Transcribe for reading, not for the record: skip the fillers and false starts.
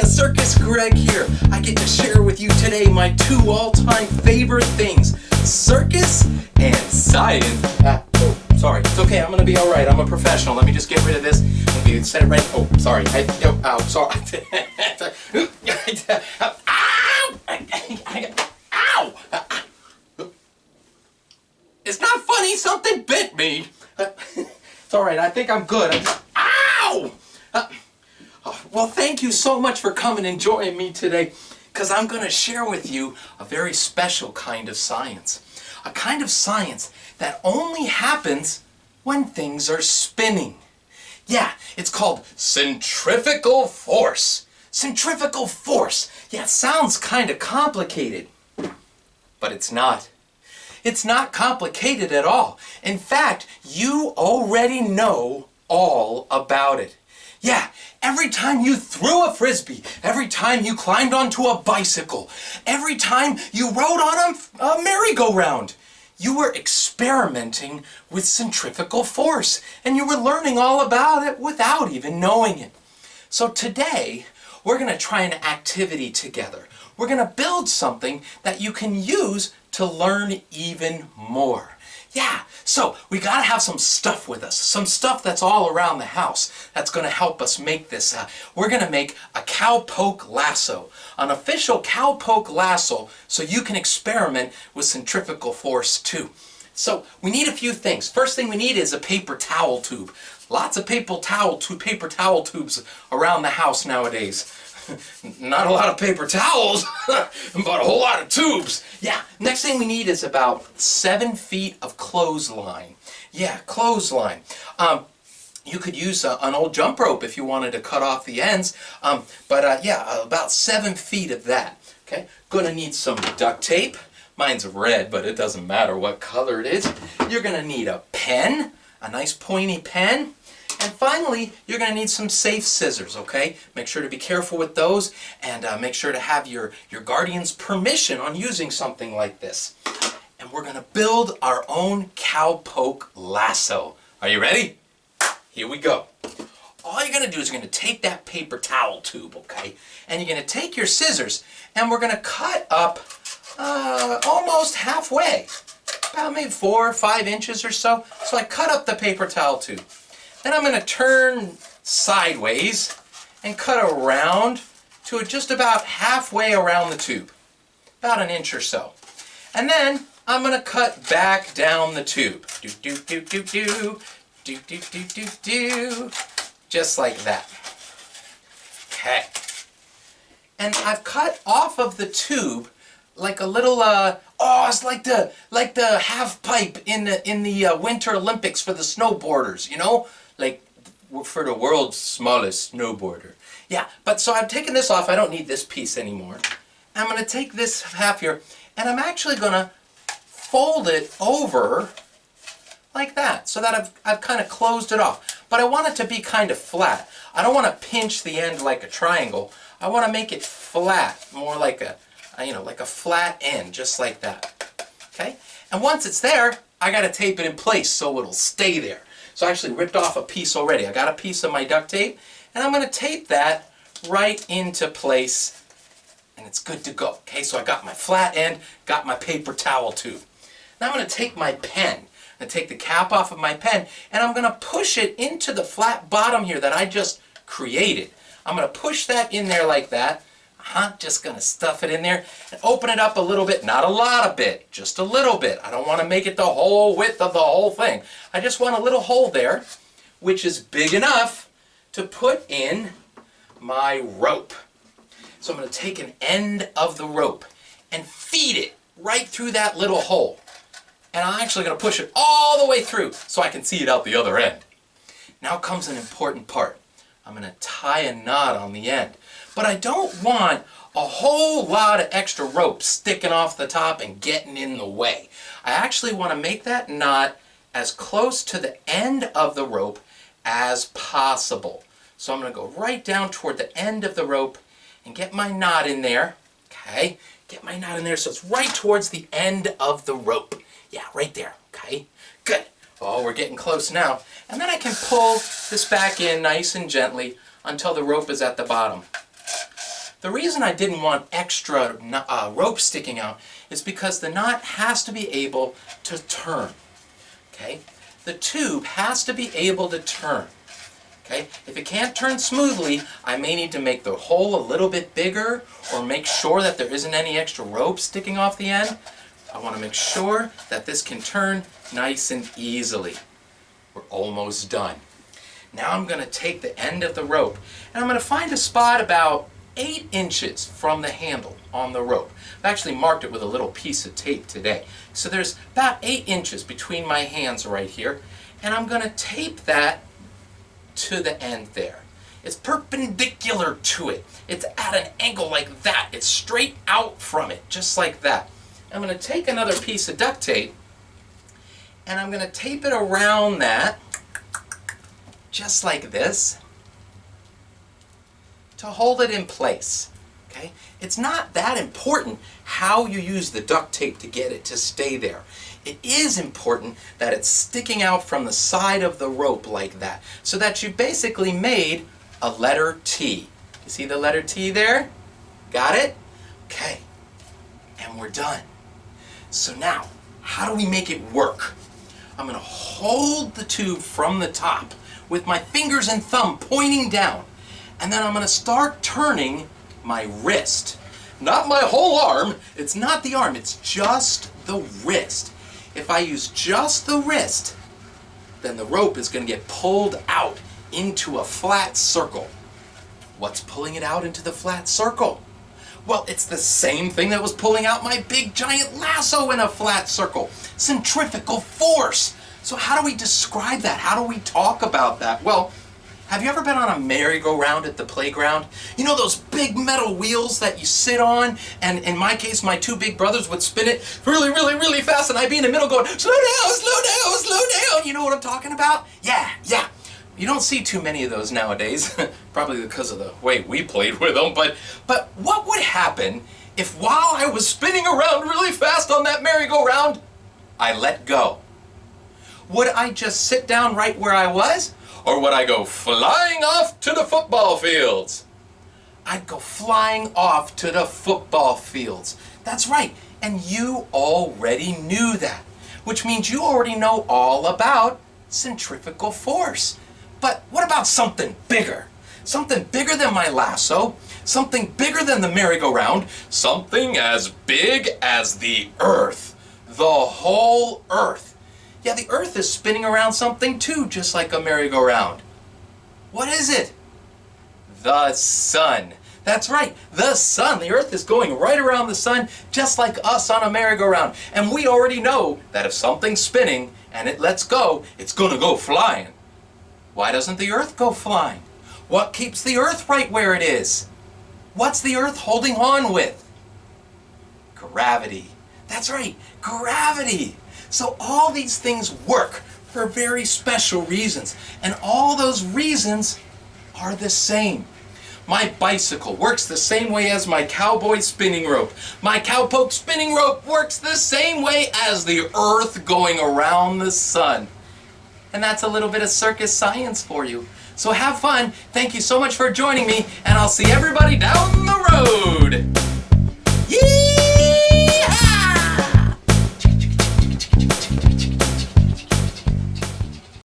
Circus Greg here. I get to share with you today my two all-time favorite things, circus and science. Sorry, it's okay, I'm gonna be alright, I'm a professional. Let me just get rid of this. Let me set it right. Oh, sorry. Sorry. Ow! It's not funny, something bit me. It's alright, I think I'm good. Ow! Well, thank you so much for coming and joining me today, because I'm going to share with you a very special kind of science. A kind of science that only happens when things are spinning. Yeah, it's called centrifugal force. Centrifugal force. Yeah, it sounds kind of complicated, but it's not. It's not complicated at all. In fact, you already know all about it. Yeah, every time you threw a frisbee, every time you climbed onto a bicycle, every time you rode on a merry-go-round, you were experimenting with centrifugal force, and you were learning all about it without even knowing it. So today, we're going to try an activity together. We're going to build something that you can use to learn even more. Yeah, so we got to have some stuff with us, some stuff that's all around the house that's going to help us make this. We're going to make a cowpoke lasso, an official cowpoke lasso, so you can experiment with centrifugal force too. So we need a few things. First thing we need is a paper towel tube. Lots of paper towel tubes around the house nowadays. Not a lot of paper towels, but a whole lot of tubes. Yeah, next thing we need is about 7 feet of clothesline. Yeah, clothesline. You could use an old jump rope if you wanted to cut off the ends, yeah, about 7 feet of that. Okay, gonna need some duct tape. Mine's red, but it doesn't matter what color it is. You're gonna need a pen, a nice pointy pen. And finally, you're going to need some safe scissors, okay? Make sure to be careful with those, and make sure to have your guardian's permission on using something like this. And we're going to build our own cowpoke lasso. Are you ready? Here we go. All you're going to do is you're going to take that paper towel tube, okay? And you're going to take your scissors, and we're going to cut up almost halfway. About maybe 4 or 5 inches or so. So I cut up the paper towel tube. Then I'm going to turn sideways and cut around to just about halfway around the tube, about an inch or so. And then I'm going to cut back down the tube, just like that. Okay. And I've cut off of the tube like a little it's like the half pipe in the Winter Olympics for the snowboarders, you know? Like for the world's smallest snowboarder. Yeah, but so I've taken this off. I don't need this piece anymore. I'm going to take this half here, and I'm actually going to fold it over like that, so that I've kind of closed it off. But I want it to be kind of flat. I don't want to pinch the end like a triangle. I want to make it flat, more like a like a flat end, just like that. Okay? And once it's there, I got to tape it in place so it'll stay there. So I actually ripped off a piece already. I got a piece of my duct tape, and I'm going to tape that right into place, and it's good to go. Okay, so I got my flat end, got my paper towel tube. Now I'm going to take my pen, and take the cap off of my pen, and I'm going to push it into the flat bottom here that I just created. I'm going to push that in there like that. Just going to stuff it in there and open it up a little bit. Not a lot of bit, just a little bit. I don't want to make it the whole width of the whole thing. I just want a little hole there, which is big enough to put in my rope. So I'm going to take an end of the rope and feed it right through that little hole. And I'm actually going to push it all the way through so I can see it out the other end. Now comes an important part. I'm going to tie a knot on the end. But I don't want a whole lot of extra rope sticking off the top and getting in the way. I actually want to make that knot as close to the end of the rope as possible. So I'm going to go right down toward the end of the rope and get my knot in there. Okay, get my knot in there so it's right towards the end of the rope. Yeah, right there. Okay, good. Oh, we're getting close now. And then I can pull this back in nice and gently until the rope is at the bottom. The reason I didn't want extra rope sticking out is because the knot has to be able to turn. Okay? The tube has to be able to turn. Okay? If it can't turn smoothly, I may need to make the hole a little bit bigger or make sure that there isn't any extra rope sticking off the end. I want to make sure that this can turn nice and easily. We're almost done. Now I'm going to take the end of the rope and I'm going to find a spot about 8 inches from the handle on the rope. I've actually marked it with a little piece of tape today. So there's about 8 inches between my hands right here, and I'm going to tape that to the end there. It's perpendicular to it. It's at an angle like that. It's straight out from it, just like that. I'm going to take another piece of duct tape and I'm going to tape it around that, just like this, to hold it in place. Okay? It's not that important how you use the duct tape to get it to stay there. It is important that it's sticking out from the side of the rope like that, so that you basically made a letter T. You see the letter T there? Got it? Okay. And we're done. So now, how do we make it work? I'm going to hold the tube from the top with my fingers and thumb pointing down. And then I'm going to start turning my wrist. Not my whole arm. It's not the arm. It's just the wrist. If I use just the wrist, then the rope is going to get pulled out into a flat circle. What's pulling it out into the flat circle? Well, it's the same thing that was pulling out my big giant lasso in a flat circle. Centrifugal force. So how do we describe that? How do we talk about that? Well, have you ever been on a merry-go-round at the playground? You know those big metal wheels that you sit on? And in my case, my 2 big brothers would spin it really, really, really fast, and I'd be in the middle going, slow down, slow down, slow down. You know what I'm talking about? Yeah. You don't see too many of those nowadays, probably because of the way we played with them, but what would happen if while I was spinning around really fast on that merry-go-round, I let go? Would I just sit down right where I was? Or would I go flying off to the football fields? I'd go flying off to the football fields. That's right, and you already knew that, which means you already know all about centrifugal force. But what about something bigger? Something bigger than my lasso, something bigger than the merry-go-round, something as big as the Earth, the whole Earth. Yeah, the Earth is spinning around something too, just like a merry-go-round. What is it? The sun. That's right, the sun. The Earth is going right around the sun, just like us on a merry-go-round. And we already know that if something's spinning and it lets go, it's gonna go flying. Why doesn't the Earth go flying? What keeps the Earth right where it is? What's the Earth holding on with? Gravity. That's right, gravity. So all these things work for very special reasons, and all those reasons are the same. My bicycle works the same way as my cowboy spinning rope. My cowpoke spinning rope works the same way as the Earth going around the sun. And that's a little bit of circus science for you. So have fun. Thank you so much for joining me, and I'll see everybody down the road.